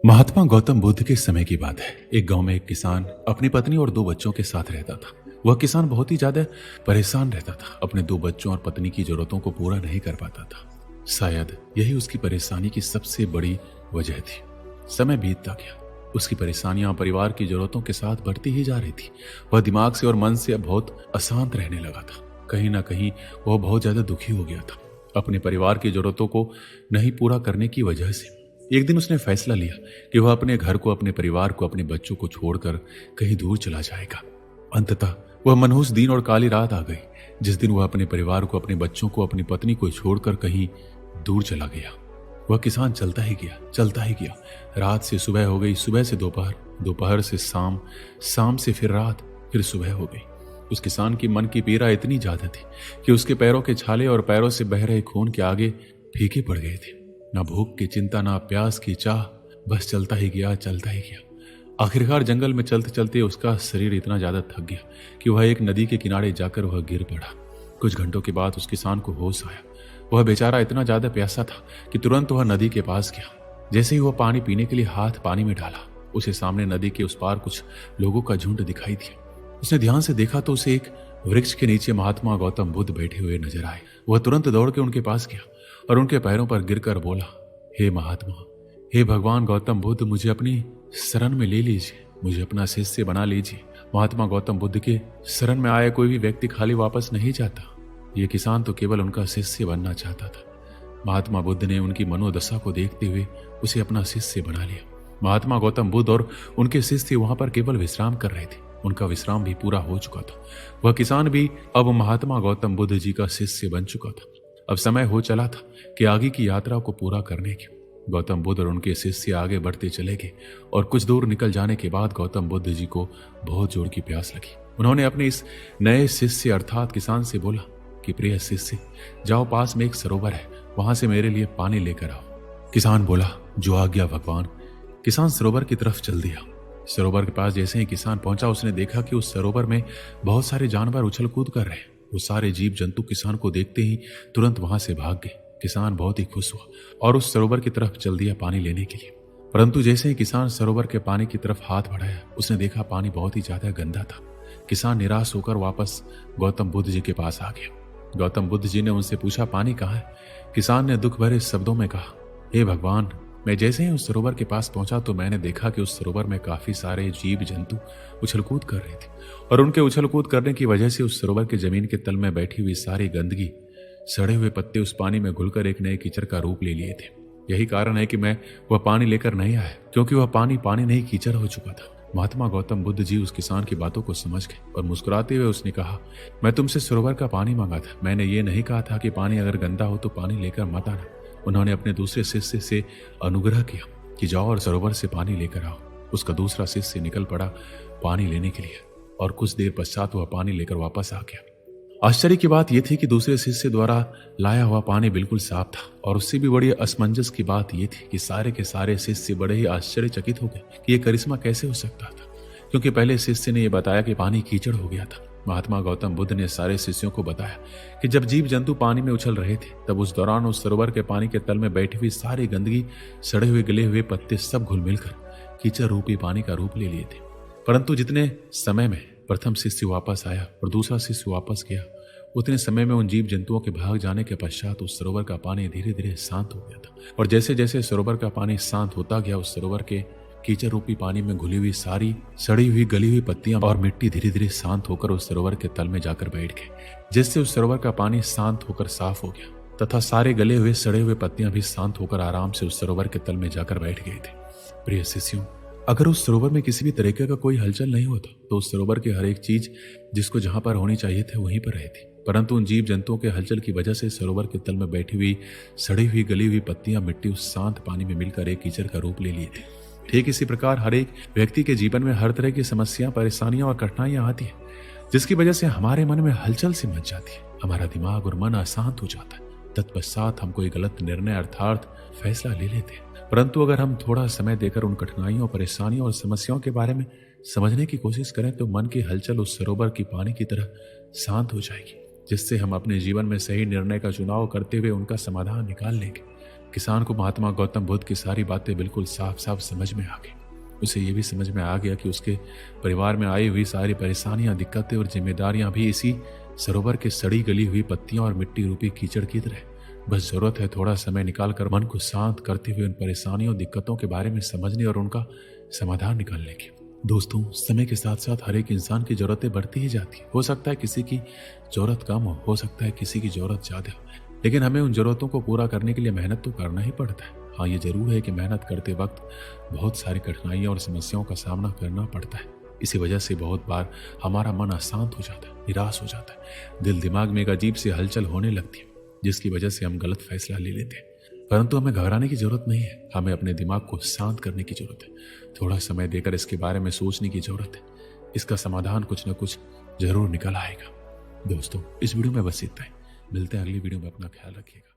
महात्मा गौतम बुद्ध के समय की बात है। एक गांव में एक किसान अपनी पत्नी और दो बच्चों के साथ रहता था। वह किसान बहुत ही ज्यादा परेशान रहता था। अपने दो बच्चों और पत्नी की जरूरतों को पूरा नहीं कर पाता था। शायद यही उसकी परेशानी की सबसे बड़ी वजह थी। समय बीतता गया। उसकी परेशानियां परिवार की जरूरतों के साथ बढ़ती ही जा रही थी। वह दिमाग से और मन से अब बहुत अशांत रहने लगा था। कहीं ना कहीं वह बहुत ज्यादा दुखी हो गया था, अपने परिवार की जरूरतों को नहीं पूरा करने की वजह से। एक दिन उसने फैसला लिया कि वह अपने घर को, अपने परिवार को, अपने बच्चों को छोड़कर कहीं दूर चला जाएगा। अंततः वह मनहूस दिन और काली रात आ गई, जिस दिन वह अपने परिवार को, अपने बच्चों को, अपनी पत्नी को छोड़कर कहीं दूर चला गया। वह किसान चलता ही गया, चलता ही गया। रात से सुबह हो गई, सुबह से दोपहर, दोपहर से शाम, शाम से फिर रात, फिर सुबह हो गई। उस किसान की मन की पीड़ा इतनी ज्यादा थी कि उसके पैरों के छाले और पैरों से बह रहे खून के आगे फीके पड़ गए थे। ना भूख की चिंता, ना प्यास की चाह, बस चलता ही गया, चलता ही गया। आखिरकार जंगल में चलते चलते उसका शरीर इतना ज्यादा थक गया कि वह एक नदी के किनारे जाकर वह गिर पड़ा। कुछ घंटों के बाद उस किसान को होश आया। वह बेचारा इतना ज्यादा प्यासा था कि तुरंत वह नदी के पास गया। जैसे ही वह पानी पीने के लिए हाथ पानी में डाला, उसे सामने नदी के उस पार कुछ लोगों का झुंड दिखाई दिया। उसने ध्यान से देखा तो उसे एक वृक्ष के नीचे महात्मा गौतम बुद्ध बैठे हुए नजर आए। वह तुरंत दौड़ के उनके पास गया और उनके पैरों पर गिरकर बोला, हे महात्मा, हे भगवान गौतम बुद्ध, मुझे अपनी शरण में ले लीजिए, मुझे अपना शिष्य बना लीजिए। महात्मा गौतम बुद्ध के शरण में आया कोई भी व्यक्ति खाली वापस नहीं जाता। ये किसान तो केवल उनका शिष्य बनना चाहता था। महात्मा बुद्ध ने उनकी मनोदशा को देखते हुए उसे अपना शिष्य बना लिया। महात्मा गौतम बुद्ध और उनके शिष्य वहां पर केवल विश्राम कर रहे थे। उनका विश्राम भी पूरा हो चुका था। वह किसान भी अब महात्मा गौतम बुद्ध जी का शिष्य बन चुका था। अब समय हो चला था कि आगे की यात्रा को पूरा करने की। गौतम बुद्ध और उनके शिष्य आगे बढ़ते चले गए और कुछ दूर निकल जाने के बाद गौतम बुद्ध जी को बहुत जोर की प्यास लगी। उन्होंने अपने इस नए शिष्य अर्थात किसान से बोला कि प्रिय शिष्य, जाओ, पास में एक सरोवर है, वहां से मेरे लिए पानी लेकर आओ। किसान बोला, जो आज्ञा भगवान। किसान सरोवर की तरफ चल दिया। सरोवर के पास जैसे ही किसान पहुंचा, उसने देखा कि उस सरोवर में बहुत सारे जानवर उछल कूद कर रहे हैं। वो सारे जीव जंतु किसान को देखते ही तुरंत वहां से भाग गए। किसान बहुत ही खुश हुआ और उस सरोवर की तरफ चल दिया पानी लेने के लिए। परंतु जैसे ही किसान सरोवर के पानी की तरफ हाथ बढ़ाया, उसने देखा पानी बहुत ही ज्यादा गंदा था। किसान निराश होकर वापस गौतम बुद्ध जी के पास आ गया। गौतम बुद्ध जी ने उनसे पूछा, पानी कहाँ है? किसान ने दुख भरे शब्दों में कहा, हे भगवान, मैं जैसे ही उस सरोवर के पास पहुंचा तो मैंने देखा कि उस सरोवर में काफी सारे जीव जंतु उछलकूद कर रहे थे और उनके उछलकूद करने की वजह से उस सरोवर के जमीन के तल में बैठी हुई सारी गंदगी, सड़े हुए पत्ते उस पानी में घुलकर एक नए कीचड़ का रूप ले लिए थे। यही कारण है कि मैं वह पानी लेकर नहीं आया, क्योंकि वह पानी पानी नहीं कीचड़ हो चुका था। महात्मा गौतम बुद्ध जी उस किसान की बातों को समझ गए और मुस्कुराते हुए उसने कहा, मैं तुमसे सरोवर का पानी मांगा था, मैंने ये नहीं कहा था कि पानी अगर गंदा हो तो पानी लेकर मत आना। उन्होंने अपने दूसरे शिष्य से अनुग्रह किया कि जाओ और सरोवर से पानी लेकर आओ। उसका दूसरा शिष्य निकल पड़ा पानी लेने के लिए और कुछ देर पश्चात वह पानी लेकर वापस आ गया। आश्चर्य की बात यह थी कि दूसरे शिष्य द्वारा लाया हुआ पानी बिल्कुल साफ था और उससे भी बड़ी असमंजस की बात यह थी कि सारे के सारे शिष्य बड़े ही आश्चर्यचकित हो गए कि यह करिश्मा कैसे हो सकता था, क्योंकि पहले शिष्य ने यह बताया कि पानी कीचड़ हो गया था। महात्मा गौतम बुद्ध ने सारे शिष्यों को बताया कि जब जीव जंतु पानी में उछल रहे थे, तब उस दौरान उस सरोवर के पानी के तल में बैठी हुई सारी गंदगी, सड़े हुए गले हुए पत्ते सब घुल मिलकर कीचड़ रूपी पानी का रूप ले लिए थे। परंतु जितने समय में प्रथम शिष्य वापस आया और दूसरा शिष्य वापस गया, उतने समय में उन जीव जंतुओं के भाग जाने के पश्चात उस सरोवर का पानी धीरे धीरे शांत हो गया था। और जैसे जैसे सरोवर का पानी शांत होता गया, उस सरोवर के कीचड़ रूपी पानी में घुली हुई सारी सड़ी हुई गली हुई पत्तियां और मिट्टी धीरे धीरे शांत होकर उस सरोवर के तल में जाकर बैठ गए, जिससे उस सरोवर का पानी शांत होकर साफ हो गया तथा सारे गले हुए सड़े हुए पत्तियां भी शांत होकर आराम से उस सरोवर के तल में जाकर बैठ गए थे। प्रिय शिष्यों, अगर उस सरोवर में किसी भी तरीके का कोई हलचल नहीं होता तो उस सरोवर की हर एक चीज जिसको जहां पर होनी चाहिए थे वहीं पर रहती, परंतु उन जीव जंतुओं के हलचल की वजह से सरोवर के तल में बैठी हुई सड़ी हुई गली हुई पत्तियां, मिट्टी उस शांत पानी में मिलकर एक कीचड़ का रूप ले लिए थे। ठीक इसी प्रकार हर एक व्यक्ति के जीवन में हर तरह की समस्याएं, परेशानियां और कठिनाइयां आती है, जिसकी वजह से हमारे मन में हलचल सी मच जाती है, हमारा दिमाग और मन अशांत हो जाता है। तत्पश्चात हम कोई गलत निर्णय अर्थात फैसला ले लेते हैं। परंतु अगर हम थोड़ा समय देकर उन कठिनाइयों, परेशानियों और समस्याओं के बारे में समझने की कोशिश करें तो मन की हलचल उस सरोवर की पानी की तरह शांत हो जाएगी, जिससे हम अपने जीवन में सही निर्णय का चुनाव करते हुए उनका समाधान निकाल लेंगे। किसान को महात्मा गौतम बुद्ध की सारी बातें बिल्कुल साफ साफ समझ में आ गई। उसे ये भी समझ में आ गया कि उसके परिवार में आई हुई सारी परेशानियां, दिक्कतें और जिम्मेदारियां भी इसी सरोवर के सड़ी गली हुई पत्तियों और मिट्टी रूपी कीचड़ की तरह। बस जरूरत है थोड़ा समय निकालकर मन को शांत करते हुए उन परेशानियों, दिक्कतों के बारे में समझने और उनका समाधान निकालने की। दोस्तों, समय के साथ साथ हर एक इंसान की जरूरतें बढ़ती ही जाती है। हो सकता है किसी की जरूरत कम हो सकता है किसी की जरूरत ज्यादा हो, लेकिन हमें उन जरूरतों को पूरा करने के लिए मेहनत तो करना ही पड़ता है। हाँ, ये जरूर है कि मेहनत करते वक्त बहुत सारी कठिनाइयों और समस्याओं का सामना करना पड़ता है। इसी वजह से बहुत बार हमारा मन अशांत हो जाता है, निराश हो जाता है, दिल दिमाग में एक अजीब सी हलचल होने लगती है, जिसकी वजह से हम गलत फैसला ले लेते हैं। परंतु हमें घबराने की जरूरत नहीं है, हमें अपने दिमाग को शांत करने की जरूरत है। थोड़ा समय देकर इसके बारे में सोचने की जरूरत है। इसका समाधान कुछ न कुछ जरूर निकल आएगा। दोस्तों, इस वीडियो में बस इतना ही। मिलते हैं अगली वीडियो में। अपना ख्याल रखिएगा।